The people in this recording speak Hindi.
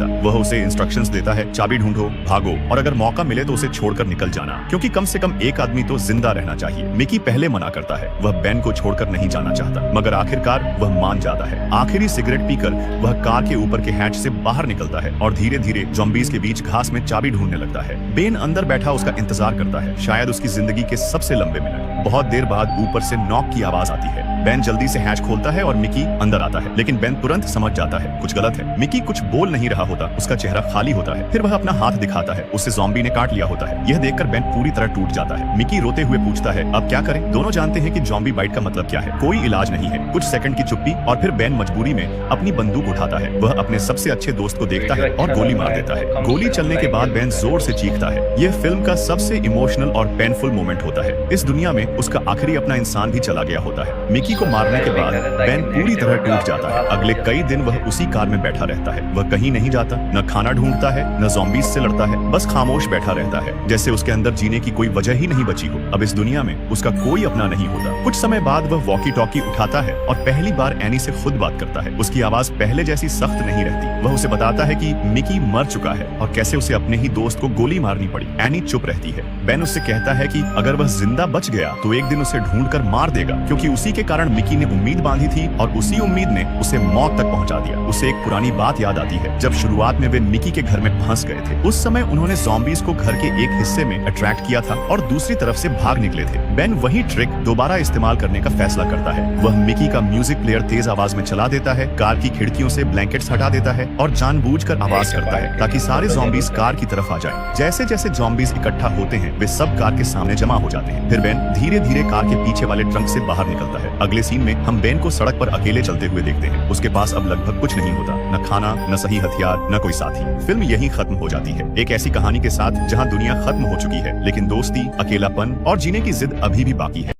देता। वह उसे इंस्ट्रक्शंस देता है, चाबी ढूंढो, भागो और अगर मौका मिले तो उसे छोड़कर निकल जाना, क्योंकि कम से कम एक आदमी तो जिंदा रहना चाहिए। मिकी पहले मना करता है, वह बेन को छोड़कर नहीं जाना चाहता, मगर आखिरकार वह मान जाता है। आखिरी सिगरेट पीकर वह कार के ऊपर के हैच से बाहर निकलता है और धीरे धीरे ज़ॉम्बीज़ के बीच घास में चाबी ढूंढने लगता है। बेन अंदर बैठा उसका इंतजार करता है, शायद उसकी जिंदगी के सबसे लंबे मिनट। बहुत देर बाद ऊपर से नॉक की आवाज आती है। बेन जल्दी से हैच खोलता है और मिकी अंदर आता है, लेकिन बेन तुरंत समझ जाता है कुछ गलत है। मिकी कुछ बोल नहीं रहा होता, उसका चेहरा खाली होता है। फिर वह अपना हाथ दिखाता है, उसे ज़ॉम्बी ने काट लिया होता है। यह देखकर बेन पूरी तरह टूट जाता है। मिकी रोते हुए पूछता है, अब क्या करें? दोनों जानते हैं कि ज़ॉम्बी बाइट का मतलब क्या है, कोई इलाज नहीं है। कुछ सेकंड की चुप्पी और फिर बेन मजबूरी में अपनी बंदूक उठाता है। वह अपने सबसे अच्छे दोस्त को देखता है और गोली मार देता है। गोली चलने के बाद बेन जोर से चीखता है। यह फिल्म का सबसे इमोशनल और पेनफुल मोमेंट होता है। इस दुनिया में उसका आखिरी अपना इंसान भी चला गया होता है। मिकी को मारने के बाद बेन पूरी तरह टूट जाता है। अगले कई दिन वह उसी कार में बैठा रहता है। वह कहीं नहीं जाता, न खाना ढूंढता है, न ज़ॉम्बीज़ से लड़ता है, बस खामोश बैठा रहता है, जैसे उसके अंदर जीने की कोई वजह ही नहीं बची हो। अब इस दुनिया में उसका कोई अपना नहीं होता। कुछ समय बाद वह वॉकी टॉकी उठाता है और पहली बार एनी से खुद बात करता है। उसकी आवाज पहले जैसी सख्त नहीं रहती। वह उसे बताता है कि मिकी मर चुका है और कैसे उसे अपने ही दोस्त को गोली मारनी पड़ी। एनी चुप रहती है। बेन उससे कहता है कि अगर वह जिंदा बच गया तो एक दिन उसे ढूंढकर मार देगा, क्योंकि उसी के कारण मिकी ने उम्मीद बांधी थी और उसी उम्मीद ने उसे मौत तक पहुंचा दिया। उसे एक पुरानी बात याद आती है, जब शुरुआत में वे मिकी के घर में फंस गए थे। उस समय उन्होंने ज़ॉम्बीज़ को घर के एक हिस्से में अट्रैक्ट किया था और दूसरी तरफ से भाग निकले थे। बेन वही ट्रिक दोबारा इस्तेमाल करने का फैसला करता है। वह मिकी का म्यूजिक प्लेयर तेज आवाज में चला देता है, कार की खिड़कियों से ब्लैंकेट्स हटा देता है और जानबूझकर आवाज करता है ताकि सारे ज़ॉम्बीज़ कार की तरफ आ जाएं। जैसे जैसे ज़ॉम्बीज़ इकट्ठा होते हैं वे सब कार के सामने जमा हो जाते हैं। फिर बेन धीरे धीरे कार के पीछे वाले ट्रंक से बाहर निकलता है। अगले सीन में हम बेन को सड़क पर अकेले चलते हुए देखते हैं। उसके पास अब लगभग कुछ नहीं होता, न खाना, न सही हथियार, न कोई साथी। फिल्म यहीं खत्म हो जाती है, एक ऐसी कहानी के साथ जहां दुनिया खत्म हो चुकी है, लेकिन दोस्ती, अकेलापन और जीने की जिद अभी भी बाकी है।